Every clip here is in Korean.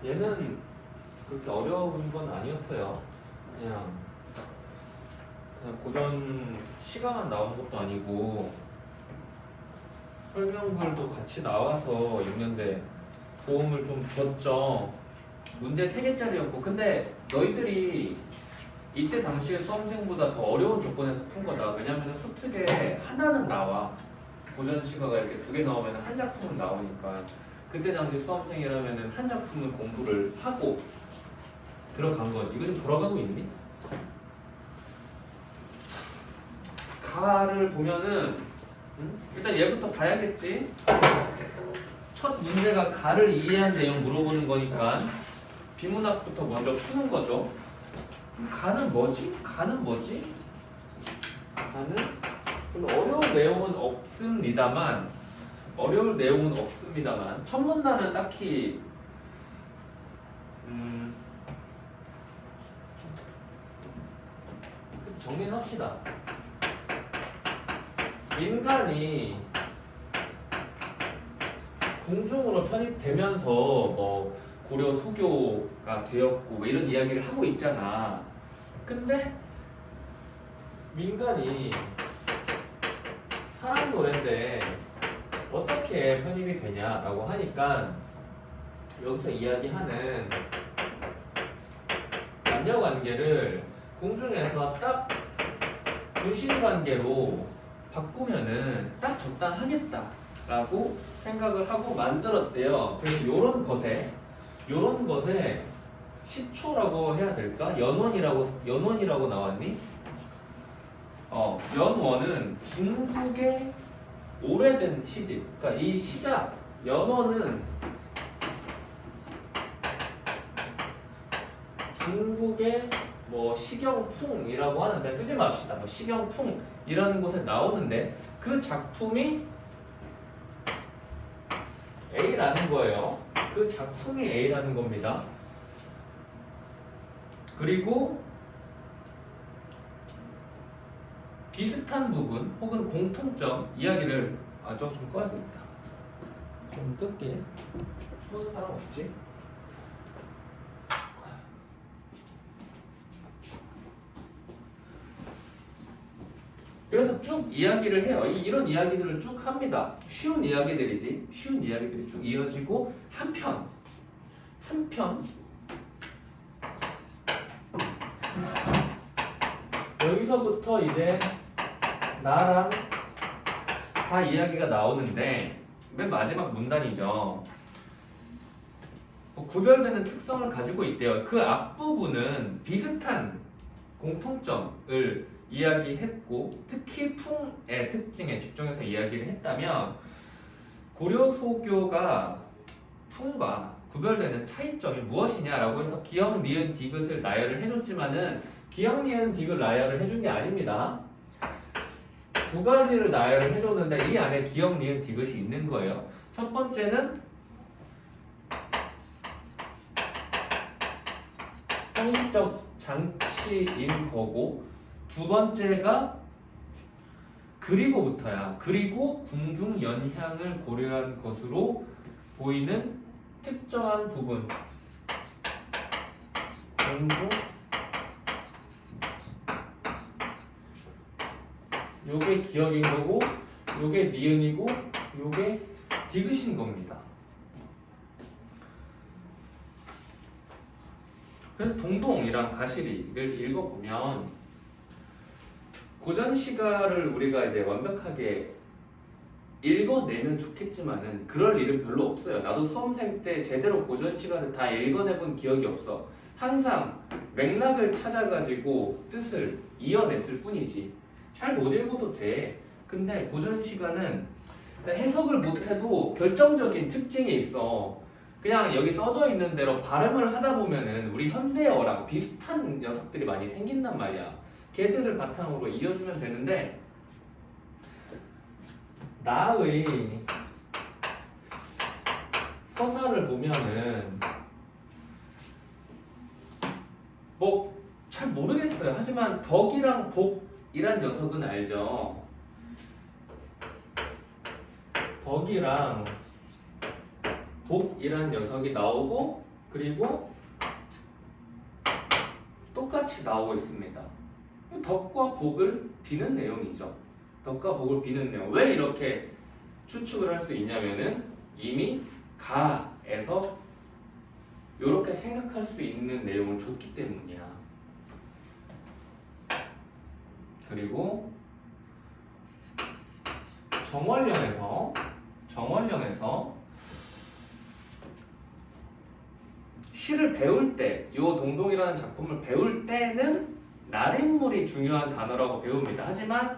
얘는 그렇게 어려운 건 아니었어요. 그냥 고전 시가만 나온 것도 아니고 설명들도 같이 나와서 읽는데 도움을 좀 줬죠. 문제 3개짜리였고 근데 너희들이 이때 당시에 수험생보다 더 어려운 조건에서 푼 거다. 왜냐면 수특에 하나는 나와. 고전 시가가 이렇게 2개 나오면 한 작품은 나오니까 그때 당시 수험생이라면 한 작품을 공부를 하고 들어간 거지. 이거 좀 돌아가고 있니? 가를 보면은 일단 얘부터 봐야겠지. 첫 문제가 가를 이해한 내용 물어보는 거니까 비문학부터 먼저 푸는 거죠. 가는 뭐지? 가는 뭐지? 가는 별로 어려울 내용은 없습니다만 첫 문단은 딱히 정리는 합시다. 인간이 궁중으로 편입되면서 뭐 고려 소교가 되었고 뭐 이런 이야기를 하고 있잖아. 근데 민간이 사랑 노래인데 어떻게 편입이 되냐라고 하니까 여기서 이야기하는 남녀 관계를 궁중에서 딱 분신 관계로 바꾸면은 딱 적당하겠다라고 생각을 하고 만들었대요. 그래서 요런 것에 시초라고 해야 될까? 연원이라고 나왔니? 연원은 중국의 오래된 시집. 그러니까 이 시작 연원은 중국의 뭐 시경풍이라고 하는데 쓰지 맙시다. 뭐 시경풍이라는 곳에 나오는데 그 작품이 A라는 거예요. 그 작품이 A라는 겁니다. 그리고 비슷한 부분 혹은 공통점 이야기를 저거 좀 꺼야겠다. 좀 끌게. 추운 사람 없지? 그래서 쭉 이야기를 해요. 이런 이야기들을 쭉 합니다. 쉬운 이야기들이지. 쉬운 이야기들이 쭉 이어지고 한편 여기서부터 이제 나랑 다 이야기가 나오는데 맨 마지막 문단이죠. 구별되는 특성을 가지고 있대요. 그 앞부분은 비슷한 공통점을 이야기했고 특히 풍의 특징에 집중해서 이야기를 했다면 고려소교가 풍과 구별되는 차이점이 무엇이냐라고 해서 기역, 니은, 디귿을 나열을 해줬지만은 기역, 니은, 디귿 나열을 해준 게 아닙니다. 2가지를 나열을 해줬는데 이 안에 기역, 니은, 디귿이 있는 거예요. 첫 번째는 형식적 장치인 거고 두 번째가 그리고부터야. 그리고 궁중 연향을 고려한 것으로 보이는 특정한 부분. 궁중 요게 기역인 거고 요게 니은이고 요게 디귿인 겁니다. 그래서 동동이랑 가시리를 읽어보면 고전 시가를 우리가 이제 완벽하게 읽어내면 좋겠지만은 그럴 일은 별로 없어요. 나도 수험생 때 제대로 고전 시가를 다 읽어내본 기억이 없어. 항상 맥락을 찾아가지고 뜻을 이어냈을 뿐이지. 잘 못 읽어도 돼. 근데 고전 시가는 해석을 못해도 결정적인 특징이 있어. 그냥 여기 써져 있는 대로 발음을 하다 보면은 우리 현대어랑 비슷한 녀석들이 많이 생긴단 말이야. 걔들을 바탕으로 이어주면 되는데 나의 서사를 보면은 뭐 잘 모르겠어요. 하지만 덕이랑 복이란 녀석은 알죠. 덕이랑 복이란 녀석이 나오고 그 그리고 똑같이 나오고 있습니다. 덕과 복을 비는 내용이죠. 덕과 복을 비는 내용. 왜 이렇게 추측을 할 수 있냐면은 이미 가에서 이렇게 생각할 수 있는 내용을 줬기 때문이야. 그리고 정월령에서 시를 배울 때, 이 동동이라는 작품을 배울 때는 날인물이 중요한 단어라고 배웁니다. 하지만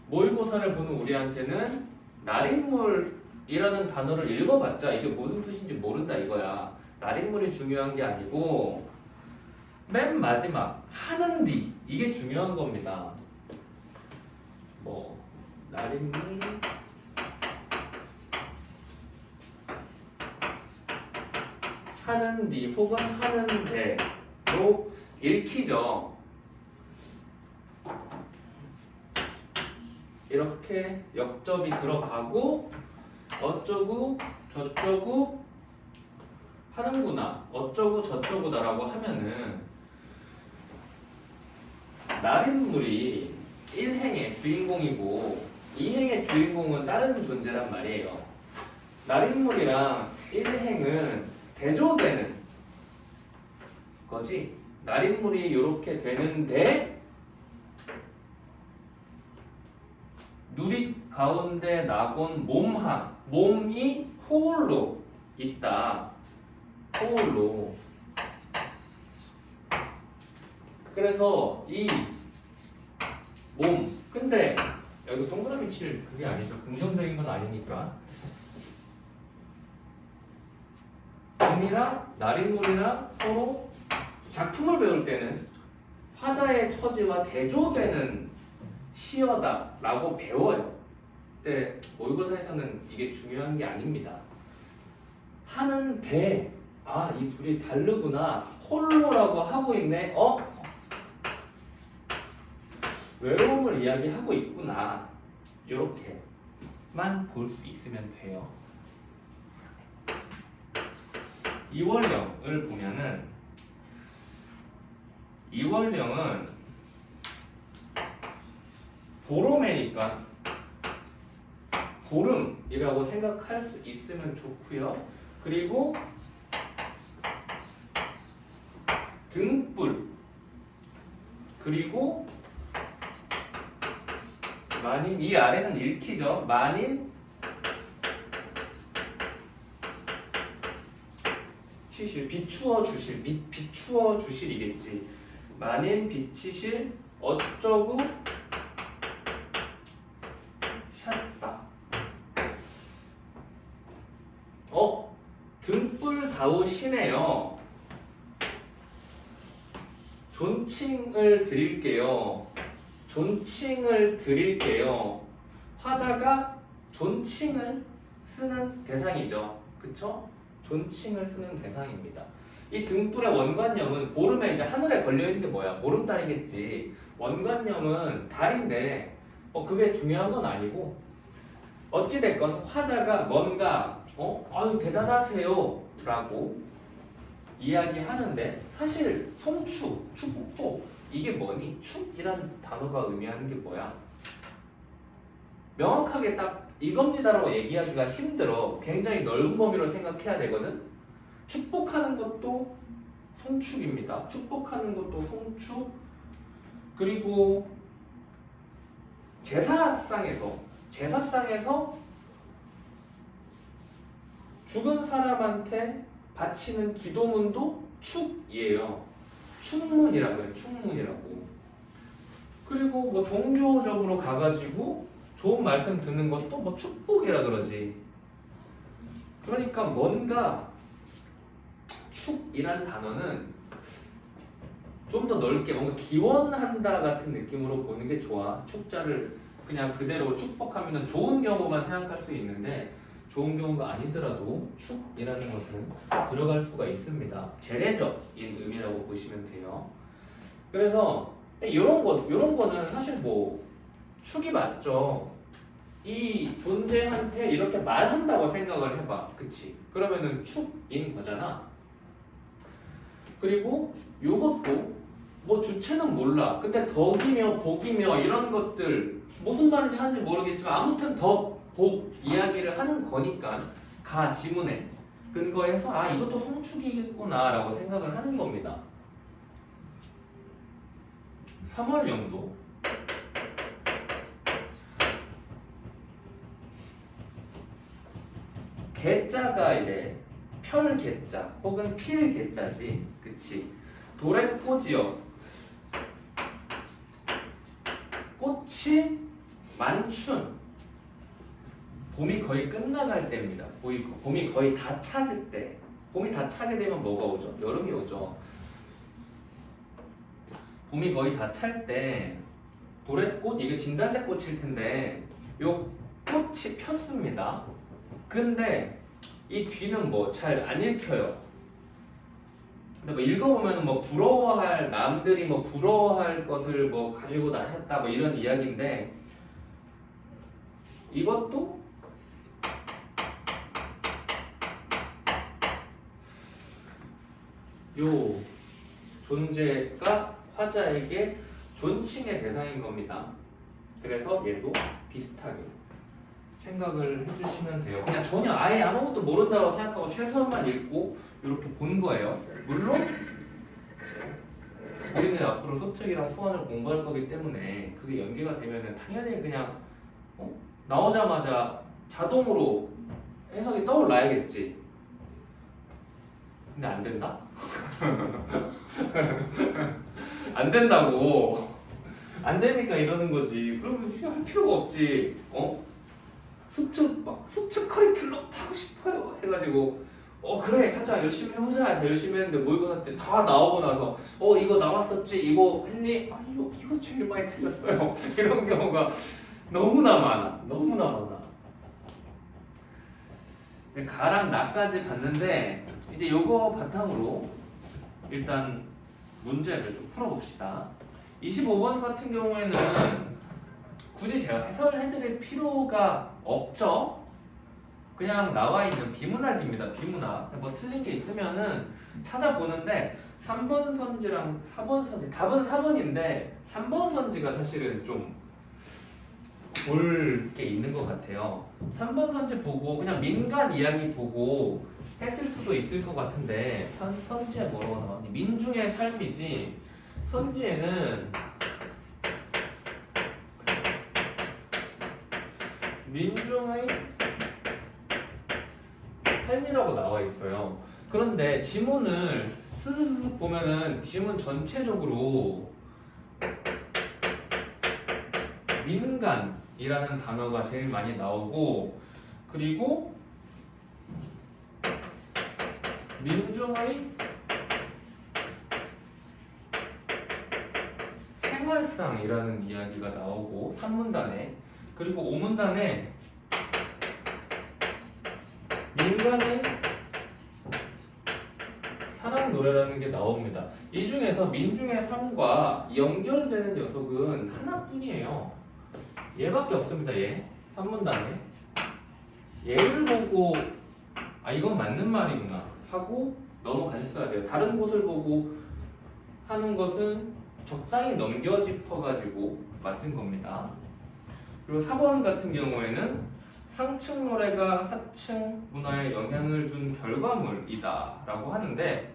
모의고사를 보는 우리한테는 날인물이라는 단어를 읽어봤자 이게 무슨 뜻인지 모른다 이거야. 날인물이 중요한 게 아니고 맨 마지막 하는 뒤 이게 중요한 겁니다. 뭐 날인물 하는 뒤 혹은 하는 대로 읽히죠. 이렇게 역접이 들어가고 어쩌고 저쩌고 하는구나, 어쩌고 저쩌고다라고 하면은 날인물이 1행의 주인공이고 2행의 주인공은 다른 존재란 말이에요. 날인물이랑 1행은 대조되는 거지. 날인물이 이렇게 되는데 누릿 가운데 나곤 몸하, 몸이 홀로 있다. 홀로. 그래서 이 몸, 근데 여기 동그라미 칠 그게 아니죠. 긍정적인 건 아니니까. 몸이랑 날인물이랑 서로 작품을 배울 때는 화자의 처지와 대조되는 시어다라고 배워요. 근데 모의고사에서는 이게 중요한 게 아닙니다. 하는데 이 둘이 다르구나. 홀로라고 하고 있네. 외로움을 이야기하고 있구나. 이렇게만 볼 수 있으면 돼요. 이월령을 보면은 이월령은 보름이니까 보름이라고 생각할 수 있으면 좋고요. 그리고 등불 그리고 만인, 이 아래는 읽히죠. 만인 치실, 비추어 주실이겠지. 만인 비치실 어쩌고 샷바. 등불다우시네요. 존칭을 드릴게요. 화자가 존칭을 쓰는 대상이죠. 그쵸? 존칭을 쓰는 대상입니다. 이 등불의 원관념은 보름에 이제 하늘에 걸려있는 게 뭐야? 보름달이겠지. 원관념은 달인데 그게 중요한 건 아니고 어찌됐건 화자가 뭔가 아유 대단하세요 라고 이야기하는데 사실 송축, 축복 이게 뭐니? 축이란 단어가 의미하는 게 뭐야? 명확하게 딱 이겁니다라고 얘기하기가 힘들어. 굉장히 넓은 범위로 생각해야 되거든. 축복하는 것도 송축입니다. 축복하는 것도 송축. 그리고 제사상에서 죽은 사람한테 바치는 기도문도 축이에요. 축문이라고 해요. 축문이라고. 그리고 뭐 종교적으로 가가지고 좋은 말씀 듣는 것도 뭐 축복이라 그러지. 그러니까 뭔가 축이란 단어는 좀 더 넓게 뭔가 기원한다 같은 느낌으로 보는 게 좋아. 축자를 그냥 그대로 축복하면 좋은 경우만 생각할 수 있는데 좋은 경우가 아니더라도 축이라는 것은 들어갈 수가 있습니다. 재래적인 의미라고 보시면 돼요. 그래서 이런 거는 사실 뭐 축이 맞죠. 이 존재한테 이렇게 말한다고 생각을 해봐. 그치? 그러면은 축인 거잖아. 그리고 요것도 뭐 주체는 몰라. 근데 덕이며 복이며 이런 것들 무슨 말인지 하는지 모르겠지만 아무튼 덕, 복 이야기를 하는 거니까 가 지문에 근거해서 아 이것도 송축이겠구나 라고 생각을 하는 겁니다. 3월령도 개자가 이제 펼개자 혹은 필개자지, 그치? 도래포지역 꽃이 만춘, 봄이 거의 끝나갈 때입니다. 봄이 거의 다 차질 때. 봄이 다 차게 되면 뭐가 오죠? 여름이 오죠. 봄이 거의 다 찰 때 도래꽃, 이게 진달래꽃일 텐데 요 꽃이 폈습니다. 근데 이 뒤는 뭐 잘 안 읽혀요. 근데 뭐 읽어보면 뭐 부러워할, 남들이 뭐 부러워할 것을 뭐 가지고 나셨다 뭐 이런 이야기인데, 이것도 요 존재가 화자에게 존칭의 대상인 겁니다. 그래서 얘도 비슷하게 생각을 해주시면 돼요. 그냥 전혀 아예 아무것도 모른다고 생각하고 최소한만 읽고 이렇게 본 거예요. 물론 우리는 앞으로 소특이랑 수완을 공부할 거기 때문에 그게 연계가 되면은 당연히 그냥 나오자마자 자동으로 해석이 떠올라야겠지. 근데 안 된다? 안 된다고. 안 되니까 이러는 거지. 그러면 할 필요가 없지. 수특 커리큘럼 타고 싶어요 해가지고 그래 하자, 열심히 해보자 해서 열심히 했는데 모의고사 때 다 나오고 나서 이거 나왔었지, 이거 했니? 아니 이거 제일 많이 틀렸어요. 이런 경우가 너무나 많아. 가랑 나까지 봤는데 이제 요거 바탕으로 일단 문제를 좀 풀어봅시다. 25번 같은 경우에는 굳이 제가 해설을 해드릴 필요가 없죠. 그냥 나와 있는 비문학입니다. 비문학. 뭐 틀린 게 있으면은 찾아보는데 3번 선지랑 4번 선지, 답은 4번인데 3번 선지가 사실은 좀 볼 게 있는 것 같아요. 3번 선지 보고 그냥 민간 이야기 보고 했을 수도 있을 것 같은데 선지에 뭐라고 나왔니? 민중의 삶이지. 선지에는 민중의 삶이라고 나와 있어요. 그런데 지문을 스스스 보면은 지문 전체적으로 민간이라는 단어가 제일 많이 나오고, 그리고 민중의 생활상이라는 이야기가 나오고 3문단에, 그리고 5문단에 민간의 사랑 노래라는 게 나옵니다. 이 중에서 민중의 삶과 연결되는 녀석은 하나뿐이에요. 얘밖에 없습니다. 얘 3문단에 얘를 보고 이건 맞는 말이구나 하고 넘어가셨어야 돼요. 다른 곳을 보고 하는 것은 적당히 넘겨짚어가지고 맞은 겁니다. 그리고 4번 같은 경우에는 상층 노래가 하층 문화에 영향을 준 결과물이다 라고 하는데,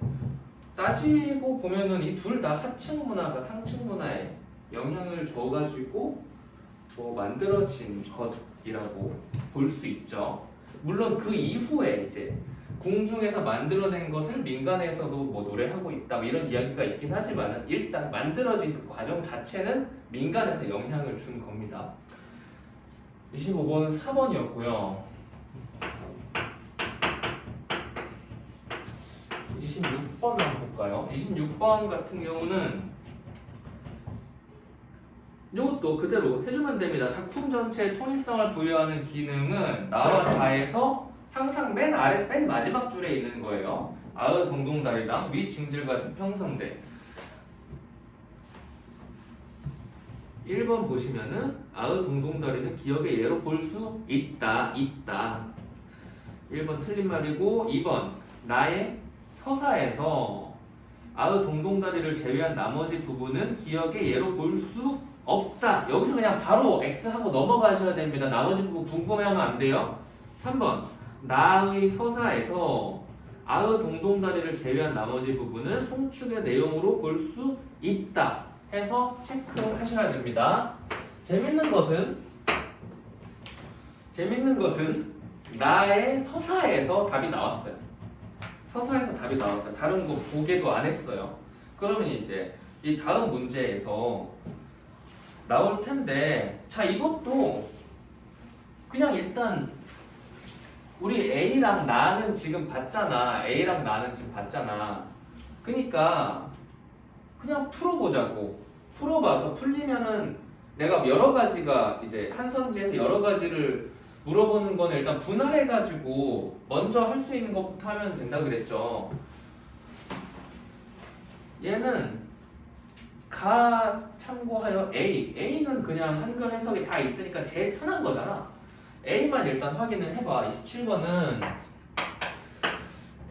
따지고 보면은 이 둘 다 하층 문화가 상층 문화에 영향을 줘가지고 만들어진 것이라고 볼 수 있죠. 물론 그 이후에 이제 궁중에서 만들어낸 것을 민간에서도 노래하고 있다 이런 이야기가 있긴 하지만 일단 만들어진 그 과정 자체는 민간에서 영향을 준 겁니다. 25번은 4번이었고요. 26번 한번 볼까요? 26번 같은 경우는 이것도 그대로 해주면 됩니다. 작품 전체에 통일성을 부여하는 기능은 나와 자에서 항상 맨 아래, 맨 마지막 줄에 있는 거예요. 아의 동동다리랑 위 징질 같은 평성대. 1번 보시면은 아의 동동다리는 기억의 예로 볼 수 있다. 1번 틀린 말이고, 2번 나의 서사에서 아의 동동다리를 제외한 나머지 부분은 기억의 예로 볼 수 없다. 여기서 그냥 바로 X하고 넘어가셔야 됩니다. 나머지 부분 궁금해하면 안 돼요. 3번 나의 서사에서 아의 동동다리를 제외한 나머지 부분은 송축의 내용으로 볼 수 있다 해서 체크하셔야 됩니다. 재밌는 것은 나의 서사에서 답이 나왔어요. 서사에서 답이 나왔어요. 다른 거 보게도 안 했어요. 그러면 이제 이 다음 문제에서 나올 텐데, 자, 이것도 그냥 일단 우리 A랑 나는 지금 봤잖아. A랑 나는 지금 봤잖아. 그러니까 그냥 풀어보자고. 풀어봐서 풀리면은 내가 여러 가지가 이제 한 선지에서 여러 가지를 물어보는 거는 일단 분할해가지고 먼저 할 수 있는 것부터 하면 된다 그랬죠. 얘는 가 참고하여 A. A는 그냥 한글 해석이 다 있으니까 제일 편한 거잖아. A만 일단 확인을 해봐. 27번은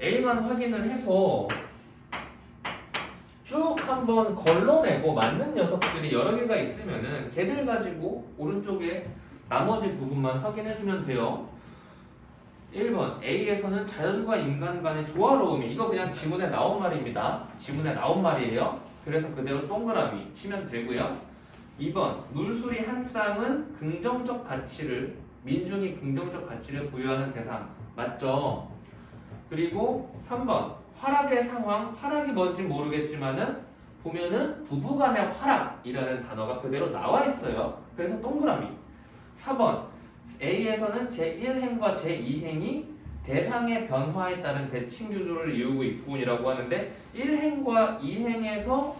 A만 확인을 해서 쭉 한번 걸러내고 맞는 녀석들이 여러 개가 있으면은 걔들 가지고 오른쪽에 나머지 부분만 확인해주면 돼요. 1번 A에서는 자연과 인간 간의 조화로움이, 이거 그냥 지문에 나온 말입니다. 지문에 나온 말이에요. 그래서 그대로 동그라미 치면 되고요. 2번 물소리 한 쌍은 긍정적 가치를, 민중이 긍정적 가치를 부여하는 대상 맞죠? 그리고 3번 화락의 상황, 화락이 뭔지 모르겠지만은 보면은 부부간의 화락이라는 단어가 그대로 나와 있어요. 그래서 동그라미. 4번 A에서는 제1행과 제2행이 대상의 변화에 따른 대칭 구조를 이루고 있군이라고 하는데 1행과 2행에서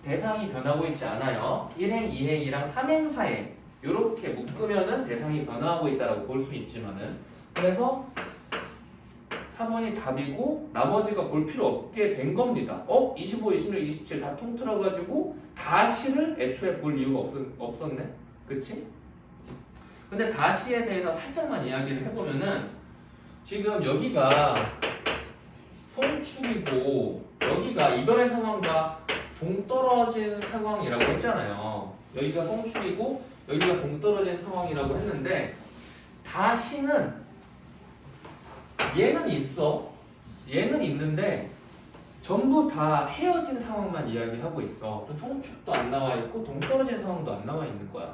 대상이 변하고 있지 않아요. 1행, 2행이랑 3행, 4행 이렇게 묶으면은 대상이 변화하고 있다고 볼 수 있지만은, 그래서 4번이 답이고 나머지가 볼 필요 없게 된 겁니다. 25, 26, 27 다 통틀어가지고 다시를 애초에 볼 이유가 없었네. 그치? 근데 다시에 대해서 살짝만 이야기를 해보면은 지금 여기가 송축이고 여기가 이별의 상황과 동떨어진 상황이라고 했잖아요. 여기가 송축이고 여기가 동떨어진 상황이라고 했는데, 다시는 얘는 있어. 얘는 있는데 전부 다 헤어진 상황만 이야기하고 있어. 그래서 송축도 안 나와 있고 동떨어진 상황도 안 나와 있는 거야.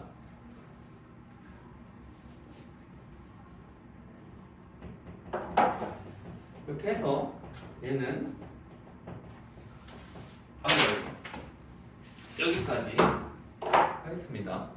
이렇게 해서 얘는 여기까지 하겠습니다.